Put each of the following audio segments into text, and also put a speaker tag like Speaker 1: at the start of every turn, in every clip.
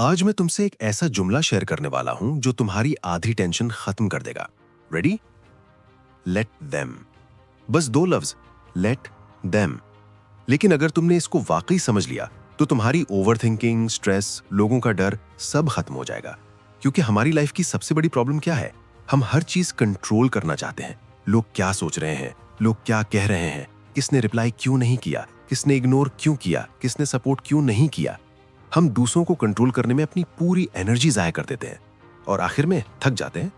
Speaker 1: आज मैं तुमसे एक ऐसा जुमला शेयर करने वाला हूं जो तुम्हारी आधी टेंशन खत्म कर देगा। रेडी? Let them. बस दो लफ्ज, लेट देम। लेकिन अगर तुमने इसको वाकई समझ लिया तो तुम्हारी ओवरथिंकिंग, स्ट्रेस, लोगों का डर सब खत्म हो जाएगा। क्योंकि हमारी लाइफ की सबसे बड़ी प्रॉब्लम क्या है? हम हर चीज कंट्रोल करना चाहते हैं। लोग क्या सोच रहे हैं, लोग क्या कह रहे हैं, किसने रिप्लाई क्यों नहीं किया, किसने इग्नोर क्यों किया, किसने सपोर्ट क्यों नहीं किया। हम दूसरों को कंट्रोल करने में अपनी पूरी एनर्जी जाया कर देते हैं और आखिर में थक जाते हैं।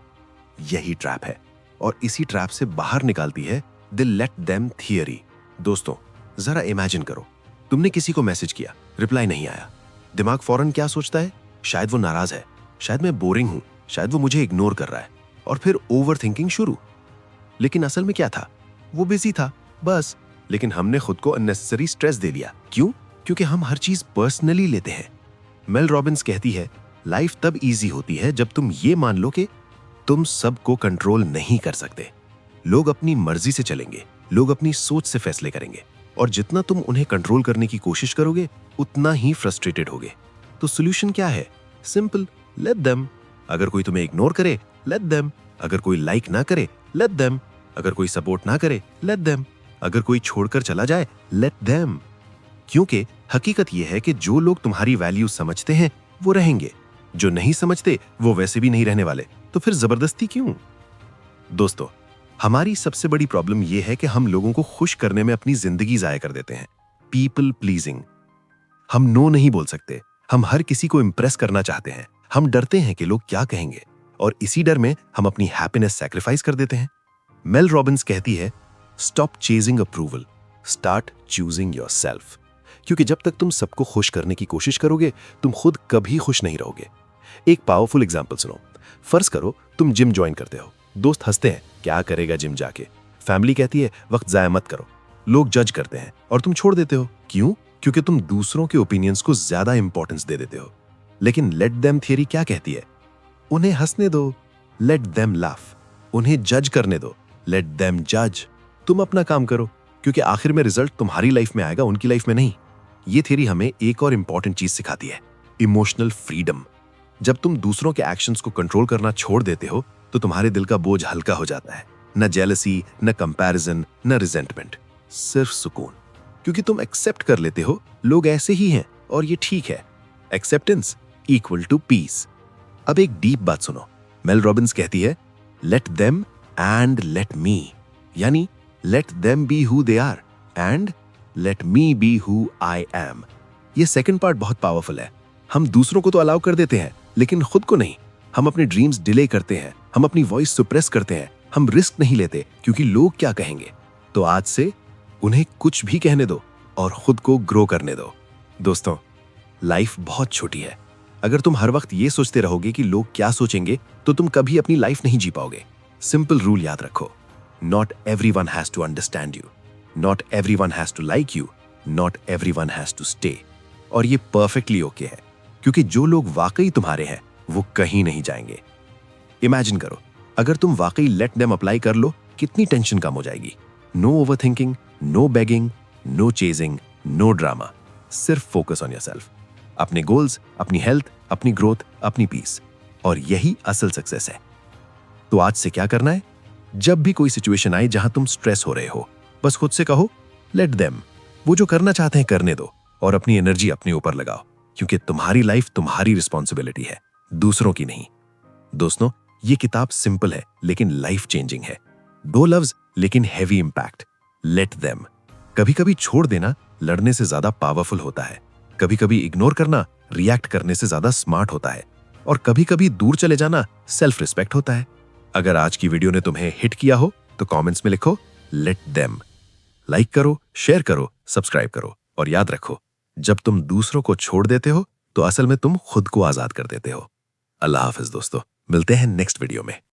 Speaker 1: यही ट्रैप है और इसी ट्रैप से बाहर निकालती है द लेट देम थियरी। दोस्तों, जरा इमेजिन करो, तुमने किसी को मैसेज किया, रिप्लाई नहीं आया। दिमाग फौरन क्या सोचता है? शायद वो नाराज है, शायद मैं बोरिंग हूं, शायद वो मुझे इग्नोर कर रहा है, और फिर ओवर थिंकिंग शुरू। लेकिन असल में क्या था? वो बिजी था, बस। लेकिन हमने खुद को अननेसेसरी स्ट्रेस दे दिया। क्यों? क्योंकि हम हर चीज पर्सनली लेते हैं। मेल रॉबिन्स कहती है, लाइफ तब इजी होती है जब तुम ये मान लो कि तुम सबको कंट्रोल नहीं कर सकते। लोग अपनी मर्जी से चलेंगे, लोग अपनी सोच से फैसले करेंगे, और जितना तुम उन्हें कंट्रोल करने की कोशिश करोगे उतना ही फ्रस्ट्रेटेड होगे। तो सोल्यूशन क्या है? Simple, let them. अगर कोई तुम्हें इग्नोर करे, लेट देम। अगर कोई लाइक ना करे, लेट देम। अगर कोई सपोर्ट ना करे, लेट देम। अगर कोई छोड़कर चला जाए, लेट देम। क्योंकि हकीकत यह है कि जो लोग तुम्हारी वैल्यू समझते हैं वो रहेंगे, जो नहीं समझते वो वैसे भी नहीं रहने वाले। तो फिर जबरदस्ती क्यों? दोस्तों, हमारी सबसे बड़ी प्रॉब्लम यह है कि हम लोगों को खुश करने में अपनी जिंदगी जाया कर देते हैं। People pleasing. हम नो नहीं बोल सकते, हम हर किसी को इंप्रेस करना चाहते हैं। हम डरते हैं कि लोग क्या कहेंगे, और इसी डर में हम अपनी हैप्पीनेस सैक्रिफाइस कर देते हैं। मेल रॉबिन्स कहती है, stop chasing approval, start choosing yourself. क्योंकि जब तक तुम सबको खुश करने की कोशिश करोगे तुम खुद कभी खुश नहीं रहोगे। एक पावरफुल एग्जांपल सुनो। फर्ज करो तुम जिम ज्वाइन करते हो। दोस्त हंसते हैं, क्या करेगा जिम जाके। फैमिली कहती है, वक्त जाया मत करो। लोग जज करते हैं और तुम छोड़ देते हो। क्यों? क्योंकि तुम दूसरों के ओपिनियंस को ज्यादा इंपॉर्टेंस दे देते हो। लेकिन लेट देम थियरी क्या कहती है? उन्हें हंसने दो, लेट देम लाफ। उन्हें जज करने दो, लेट देम जज। तुम अपना काम करो, क्योंकि आखिर में रिजल्ट तुम्हारी लाइफ में आएगा, उनकी लाइफ में नहीं। ये थ्योरी हमें एक और इंपॉर्टेंट चीज सिखाती है, इमोशनल फ्रीडम। जब तुम दूसरों के एक्शंस को कंट्रोल करना छोड़ देते हो तो तुम्हारे दिल का बोझ हल्का हो जाता है। न जेलसी, न कंपैरिजन, न रिजेंटमेंट, सिर्फ सुकून। क्योंकि तुम एक्सेप्ट कर लेते हो लोग ऐसे ही हैं और ये ठीक है। Acceptance equal to peace. अब एक डीप बात सुनो। मेल रॉबिन्स कहती है, let them and let me. यानी let them be who they are and let me be who I am. ये सेकंड पार्ट बहुत पावरफुल है। हम दूसरों को तो अलाउ कर देते हैं लेकिन खुद को नहीं। हम अपने ड्रीम्स डिले करते हैं, हम अपनी वॉइस सुप्रेस करते हैं, हम रिस्क नहीं लेते क्योंकि लोग क्या कहेंगे। तो आज से उन्हें कुछ भी कहने दो और खुद को ग्रो करने दो। दोस्तों, लाइफ बहुत छोटी है। अगर तुम हर वक्त ये सोचते रहोगे कि लोग क्या सोचेंगे तो तुम कभी अपनी लाइफ नहीं जी पाओगे। सिंपल रूल याद रखो, not everyone has to understand you, not everyone has to like you, not everyone has to stay. और ये परफेक्टली ओके है, क्योंकि जो लोग वाकई तुम्हारे हैं वो कहीं नहीं जाएंगे। इमेजिन करो, अगर तुम वाकई लेट देम अप्लाई कर लो, कितनी टेंशन कम हो जाएगी। No overthinking, no begging, no chasing, no drama. सिर्फ फोकस ऑन योरसेल्फ, अपने गोल्स, अपनी हेल्थ, अपनी ग्रोथ, अपनी पीस। और यही असल सक्सेस है। तो आज से क्या करना है? जब भी कोई सिचुएशन आए जहां तुम स्ट्रेस हो रहे हो, बस खुद से कहो, लेट देम। वो जो करना चाहते हैं करने दो और अपनी एनर्जी अपने ऊपर लगाओ, क्योंकि तुम्हारी लाइफ तुम्हारी रिस्पॉन्सिबिलिटी है, दूसरों की नहीं। दोस्तों, ये किताब सिंपल है लेकिन लाइफ चेंजिंग है। दो लफ्ज लेकिन हैवी इंपैक्ट, लेट देम। कभी कभी छोड़ देना लड़ने से ज्यादा पावरफुल होता है। कभी कभी इग्नोर करना रिएक्ट करने से ज्यादा स्मार्ट होता है। और कभी कभी दूर चले जाना सेल्फ रिस्पेक्ट होता है। अगर आज की वीडियो ने तुम्हें हिट किया हो तो कमेंट्स में लिखो, लेट देम। लाइक करो, शेयर करो, सब्सक्राइब करो, और याद रखो, जब तुम दूसरों को छोड़ देते हो तो असल में तुम खुद को आजाद कर देते हो। अल्लाह हाफिज दोस्तों, मिलते हैं नेक्स्ट वीडियो में।